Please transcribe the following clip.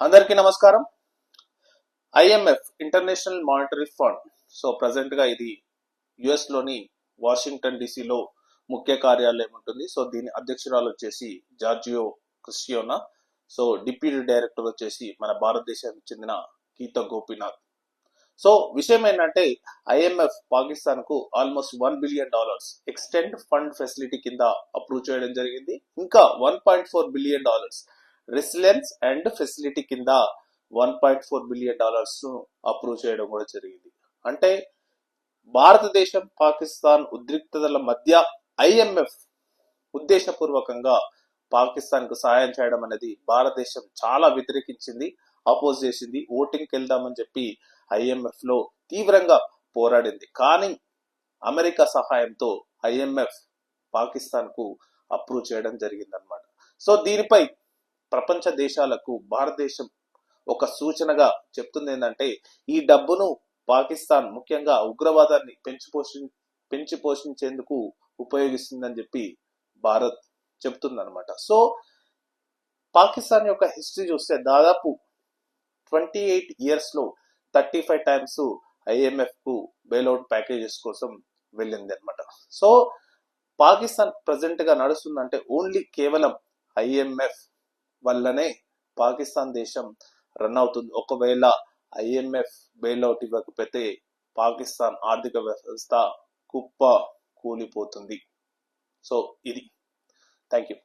అందరికీ నమస్కారం. IMF international monetary fund so present గా ఇది యుఎస్ లోని వాషింగ్టన్ డీసీలో ముఖ్య కార్యాలయం ఉంటుంది. సో దీని అధ్యక్షురాలు వచ్చేసి జార్జియో క్రిస్టియోనా. సో డిప్యూటీ డైరెక్టర్ వచ్చేసి మన భారతదేశానికి చెందిన గీత గోపీనాథ్. సో విషయం ఏంటంటే ఐఎంఎఫ్ పాకిస్తాన్ కు almost $1 billion extend fund facility కింద అప్రూవ్ చేయడం జరిగింది. ఇంకా $1.4 బిలియన్ రెసిలెన్స్ అండ్ ఫెసిలిటీ కింద $1.4 బిలియన్ అప్రూవ్ చేయడం కూడా జరిగింది. అంటే భారతదేశం పాకిస్తాన్ ఉద్రిక్తతల మధ్య ఐఎంఎఫ్ ఉద్దేశపూర్వకంగా పాకిస్తాన్ కు సహాయం చేయడం అనేది భారతదేశం చాలా వ్యతిరేకించింది, అపోజ్ చేసింది. ఓటింగ్కి వెళ్దామని చెప్పి ఐఎంఎఫ్ లో తీవ్రంగా పోరాడింది. కానీ అమెరికా సహాయంతో ఐఎంఎఫ్ పాకిస్తాన్ కు అప్రూవ్ చేయడం జరిగింది అనమాట. సో దీనిపై ప్రపంచ దేశాలకు భారతదేశం ఒక సూచనగా చెప్తుంది ఏంటంటే ఈ డబ్బును పాకిస్తాన్ ముఖ్యంగా ఉగ్రవాదాన్ని పెంచి పోషించేందుకు ఉపయోగిస్తుందని చెప్పి భారత్ చెప్తుందన్నమాట. సో పాకిస్తాన్ యొక్క హిస్టరీ చూస్తే దాదాపు 28 years లో 35 times ఐఎంఎఫ్ కు బెయిల్అవుట్ ప్యాకేజెస్ కోసం వెళ్ళింది అనమాట. సో పాకిస్తాన్ ప్రజెంట్ గా నడుస్తుందంటే ఓన్లీ కేవలం ఐఎంఎఫ్ వల్లనే పాకిస్తాన్ దేశం రన్ అవుతుంది. ఒకవేళ ఐఎంఎఫ్ బెయిల్అవుట్ ఇవ్వకపోతే పాకిస్తాన్ ఆర్థిక వ్యవస్థ కుప్ప కూలిపోతుంది. సో ఇది. Thank you.